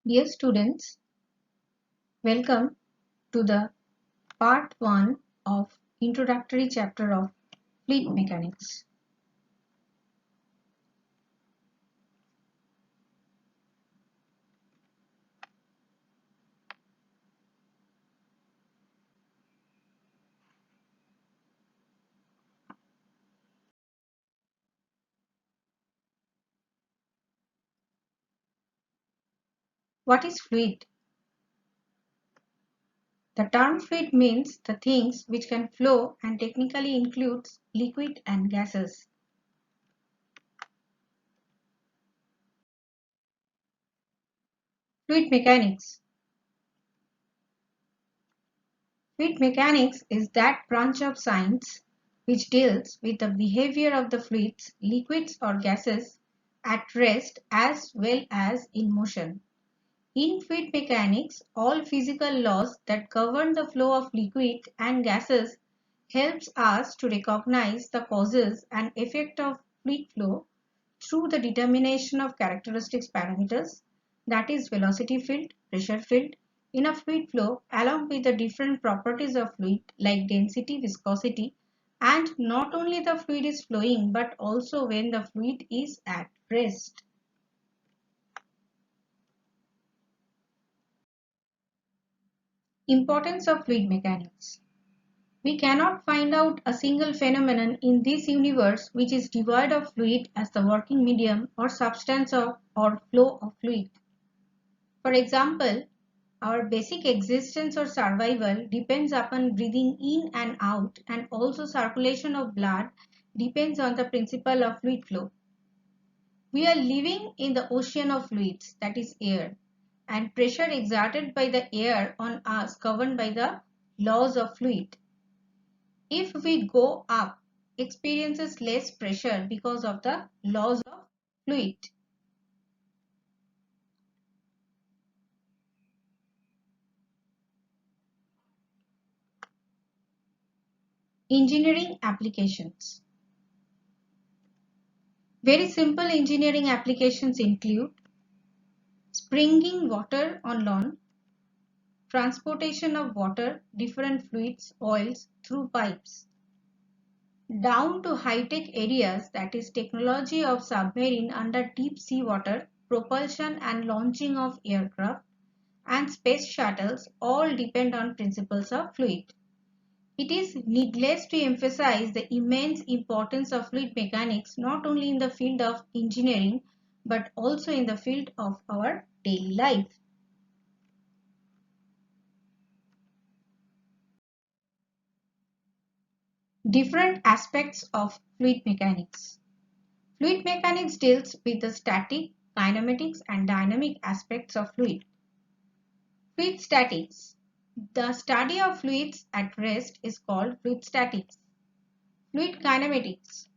Dear students, welcome to the part 1 of introductory chapter of fluid mechanics. What is fluid? The term fluid means the things which can flow and technically includes liquid and gases. Fluid mechanics. Fluid mechanics is that branch of science which deals with the behavior of the fluids, liquids or gases at rest as well as in motion. In fluid mechanics, all physical laws that govern the flow of liquid and gases helps us to recognize the causes and effect of fluid flow through the determination of characteristics parameters, that is velocity field, pressure field, in a fluid flow along with the different properties of fluid like density, viscosity, and not only the fluid is flowing but also when the fluid is at rest. Importance of fluid mechanics. We cannot find out a single phenomenon in this universe which is devoid of fluid as the working medium or substance of or flow of fluid. For example, our basic existence or survival depends upon breathing in and out, and also circulation of blood depends on the principle of fluid flow. We are living in the ocean of fluids, that is air, and pressure exerted by the air on us governed by the laws of fluid. If we go up, experiences less pressure because of the laws of fluid. Engineering applications. Very simple engineering applications include springing water on lawn, transportation of water, different fluids, oils through pipes, down to high-tech areas, that is technology of submarine under deep sea water, propulsion and launching of aircraft, and space shuttles all depend on principles of fluid. It is needless to emphasize the immense importance of fluid mechanics not only in the field of engineering but also in the field of our daily life. Different aspects of fluid mechanics. Fluid mechanics deals with the static, kinematics and dynamic aspects of fluid. Fluid statics. The study of fluids at rest is called fluid statics. Fluid kinematics.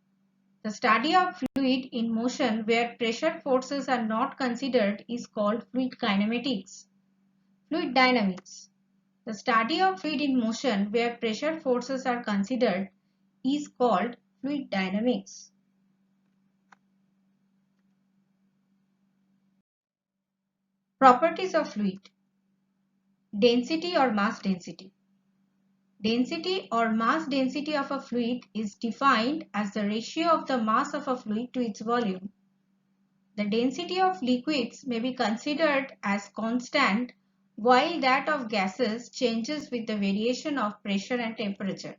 The study of fluid in motion where pressure forces are not considered is called fluid kinematics. Fluid dynamics. The study of fluid in motion where pressure forces are considered is called fluid dynamics. Properties of fluid. Density or mass density. Density or mass density of a fluid is defined as the ratio of the mass of a fluid to its volume. The density of liquids may be considered as constant while that of gases changes with the variation of pressure and temperature.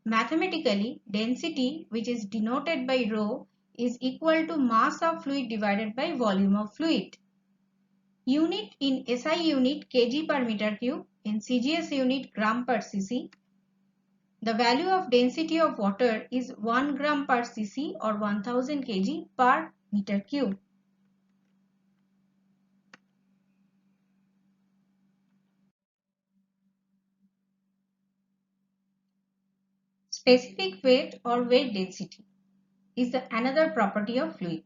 Mathematically, density, which is denoted by rho, is equal to mass of fluid divided by volume of fluid. Unit in SI unit kg per meter cube, in CGS unit gram per cc. The value of density of water is 1 gram per cc or 1000 kg per meter cube. Specific weight or weight density is another property of fluid.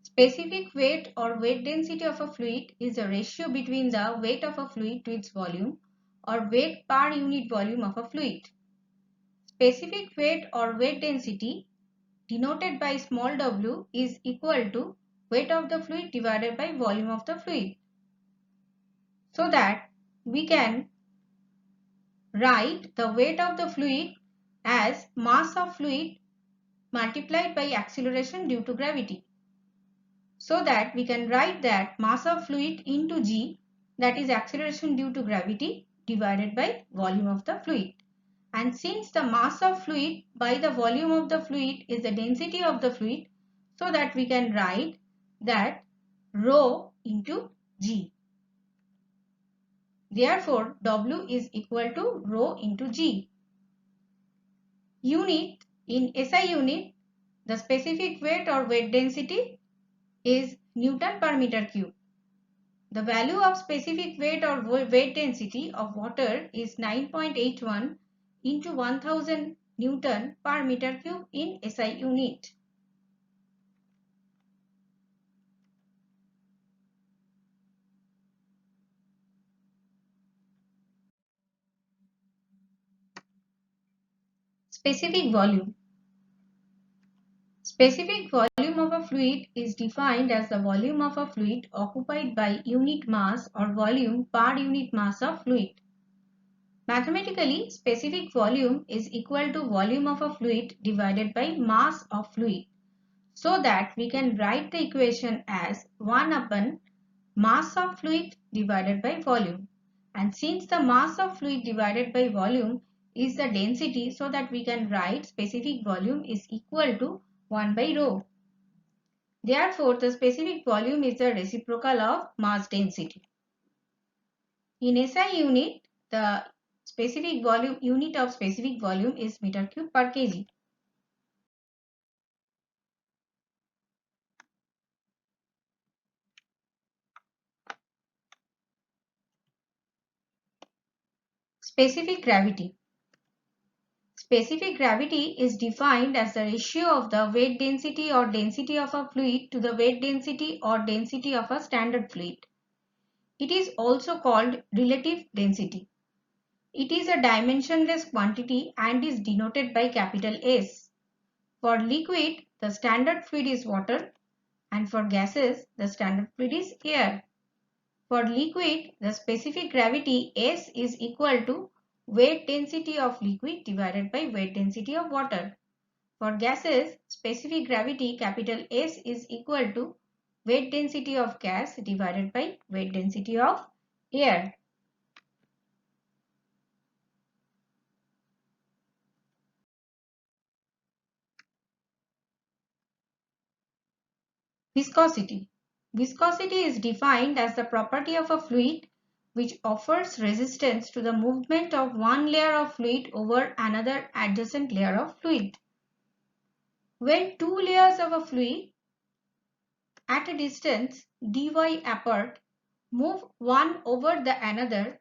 Specific weight or weight density of a fluid is a ratio between the weight of a fluid to its volume or weight per unit volume of a fluid. Specific weight or weight density denoted by small w is equal to weight of the fluid divided by volume of the fluid. so that we can write the weight of the fluid as mass of fluid multiplied by acceleration due to gravity. So that we can write that mass of fluid into g, that is acceleration due to gravity, divided by volume of the fluid. And since the mass of fluid by the volume of the fluid is the density of the fluid, so that we can write that rho into g. Therefore, W is equal to rho into g. Unit, in SI unit, the specific weight or weight density is Newton per meter cube. The value of specific weight or weight density of water is 9.81 into 1000 Newton per meter cube in SI unit. Specific volume. Specific volume of a fluid is defined as the volume of a fluid occupied by unit mass or volume per unit mass of fluid. Mathematically, specific volume is equal to volume of a fluid divided by mass of fluid, so that we can write the equation as 1 upon mass of fluid divided by volume. And since the mass of fluid divided by volume is the density, so that we can write specific volume is equal to 1 by rho. Therefore, the specific volume is the reciprocal of mass density. In SI unit, the specific volume unit of specific volume is meter cube per kg. Specific gravity. Specific gravity is defined as the ratio of the weight density or density of a fluid to the weight density or density of a standard fluid. It is also called relative density. It is a dimensionless quantity and is denoted by capital S. For liquid, the standard fluid is water, and for gases, the standard fluid is air. For liquid, the specific gravity S is equal to weight density of liquid divided by weight density of water. For gases, specific gravity capital S is equal to weight density of gas divided by weight density of air. Viscosity. Viscosity is defined as the property of a fluid which offers resistance to the movement of one layer of fluid over another adjacent layer of fluid. When two layers of a fluid at a distance dy apart move one over the another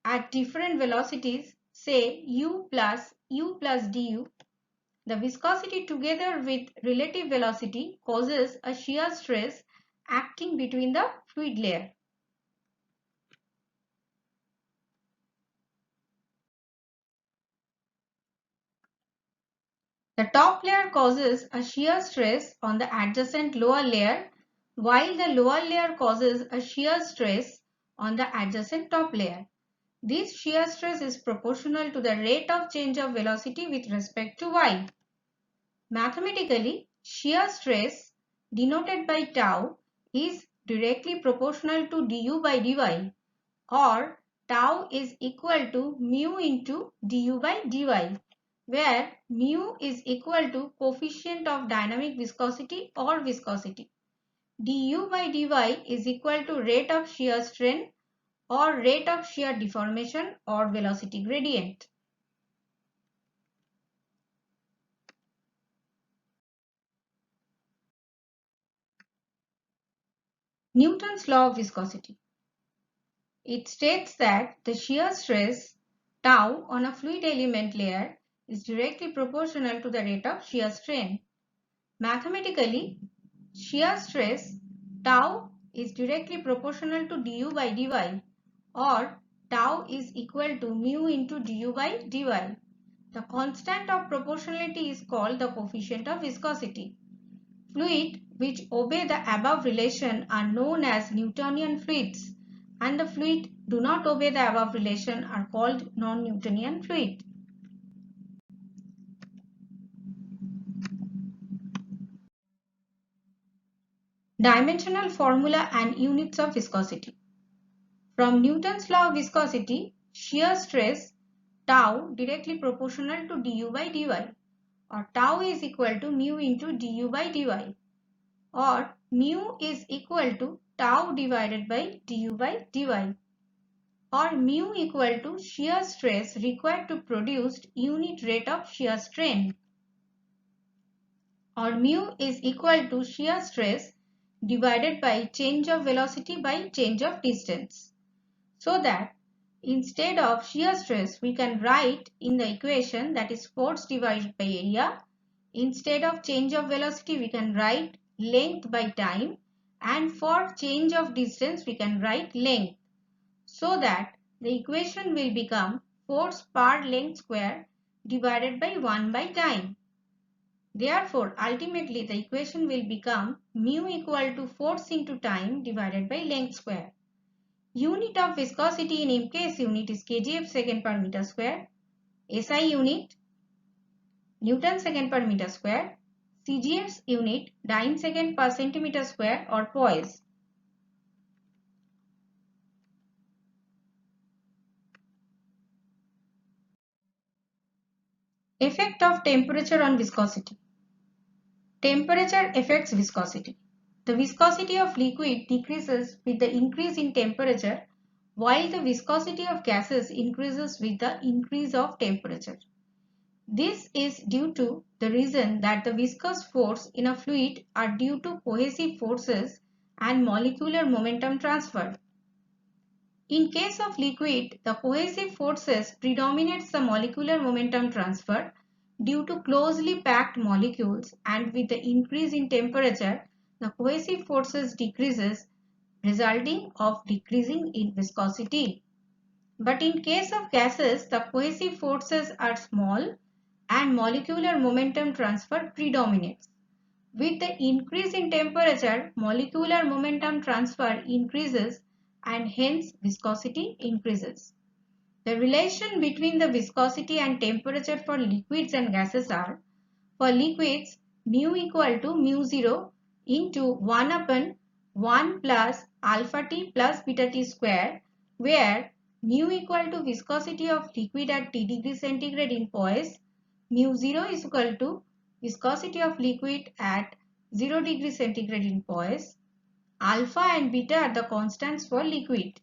at different velocities, say u plus du, the viscosity together with relative velocity causes a shear stress acting between the fluid layer. The top layer causes a shear stress on the adjacent lower layer, while the lower layer causes a shear stress on the adjacent top layer. This shear stress is proportional to the rate of change of velocity with respect to y. Mathematically, shear stress denoted by tau is directly proportional to du by dy, or tau is equal to mu into du by dy, where mu is equal to coefficient of dynamic viscosity or viscosity. Du by dy is equal to rate of shear strain or rate of shear deformation or velocity gradient. Newton's law of viscosity. It states that the shear stress tau on a fluid element layer is directly proportional to the rate of shear strain. Mathematically, shear stress tau is directly proportional to du by dy, or tau is equal to mu into du by dy. The constant of proportionality is called the coefficient of viscosity. Fluids which obey the above relation are known as Newtonian fluids, and the fluid do not obey the above relation are called non-Newtonian fluid. Dimensional formula and units of viscosity. From Newton's law of viscosity, shear stress tau directly proportional to du by dy, or tau is equal to mu into du by dy, or mu is equal to tau divided by du by dy, or mu equal to shear stress required to produce unit rate of shear strain, or mu is equal to shear stress divided by change of velocity by change of distance. So that instead of shear stress we can write in the equation that is force divided by area. Instead of change of velocity we can write length by time, and for change of distance we can write length. So that the equation will become force per length square divided by 1 by time. Therefore, ultimately the equation will become mu equal to force into time divided by length square. Unit of viscosity in MKS unit is kgf second per meter square, SI unit Newton second per meter square, CGS unit dyne second per centimeter square or poise. Effect of temperature on viscosity. Temperature affects viscosity. The viscosity of liquid decreases with the increase in temperature, while the viscosity of gases increases with the increase of temperature. This is due to the reason that the viscous force in a fluid are due to cohesive forces and molecular momentum transfer. In case of liquid, the cohesive forces predominates the molecular momentum transfer due to closely packed molecules, and with the increase in temperature, the cohesive forces decreases, resulting of decreasing in viscosity. But in case of gases, the cohesive forces are small and molecular momentum transfer predominates. With the increase in temperature, molecular momentum transfer increases and hence viscosity increases. The relation between the viscosity and temperature for liquids and gases are: for liquids, mu equal to mu0 into 1 upon 1 plus alpha t plus beta t square, where mu equal to viscosity of liquid at T degree centigrade in poise, mu0 is equal to viscosity of liquid at 0 degree centigrade in poise. Alpha and beta are the constants for liquid.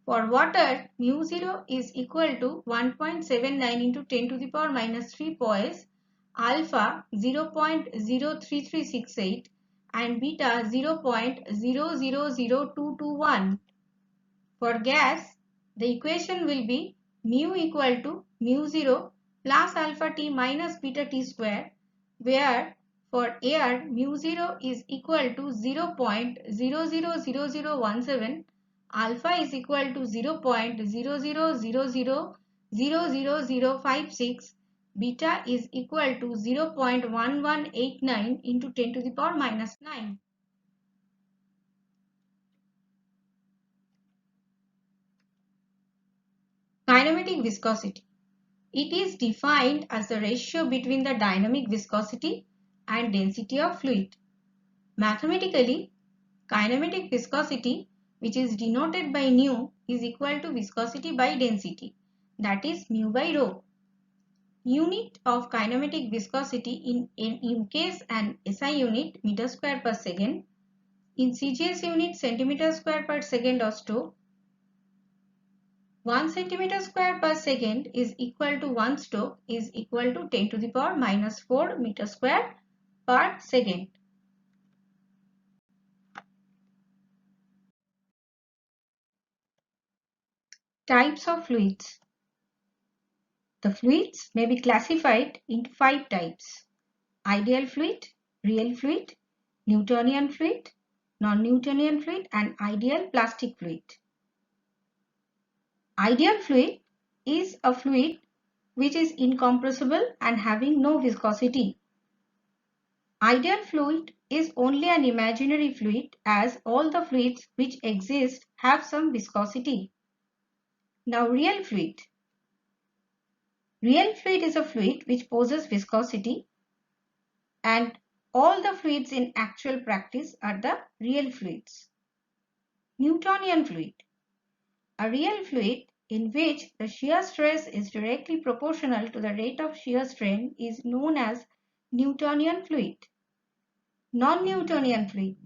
For water, mu0 is equal to 1.79 into 10 to the power minus 3 poise, alpha 0.03368 and beta 0.000221. For gas, the equation will be mu equal to mu0 plus alpha t minus beta t square, where for air mu0 is equal to 0.000017, alpha is equal to 0.00000056, beta is equal to 0.1189 into 10 to the power minus 9. Kinematic viscosity. It is defined as the ratio between the dynamic viscosity and density of fluid. Mathematically, kinematic viscosity, which is denoted by nu, is equal to viscosity by density, that is mu by rho. Unit of kinematic viscosity in MKS and SI unit meter square per second, in CGS unit centimeter square per second or Stoke. 1 centimeter square per second is equal to 1 Stoke is equal to 10 to the power minus 4 meter square per second. Types of fluids. The fluids may be classified into 5 types: ideal fluid, real fluid, Newtonian fluid, non-Newtonian fluid, and ideal plastic fluid. Ideal fluid is a fluid which is incompressible and having no viscosity. Ideal fluid is only an imaginary fluid, as all the fluids which exist have some viscosity. Now, real fluid. Real fluid is a fluid which possesses viscosity, and all the fluids in actual practice are the real fluids. Newtonian fluid. A real fluid in which the shear stress is directly proportional to the rate of shear strain is known as Newtonian fluid. Non-Newtonian fluid.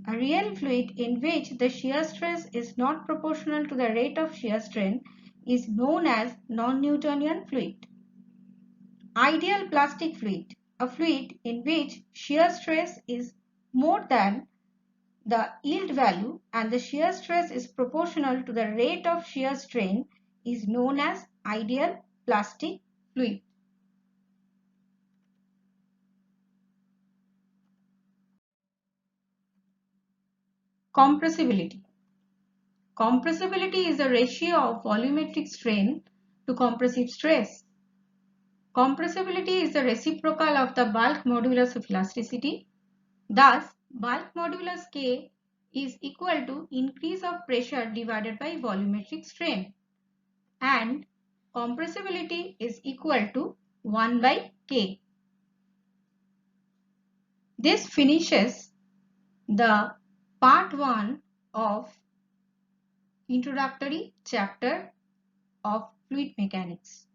A real fluid in which the shear stress is not proportional to the rate of shear strain is known as non-Newtonian fluid. Ideal plastic fluid. A fluid in which shear stress is more than the yield value and the shear stress is proportional to the rate of shear strain is known as ideal plastic fluid. Compressibility. Compressibility is the ratio of volumetric strain to compressive stress. Compressibility is the reciprocal of the bulk modulus of elasticity. Thus, bulk modulus K is equal to increase of pressure divided by volumetric strain, and compressibility is equal to 1 by K. This finishes the part 1 of introductory chapter of fluid mechanics.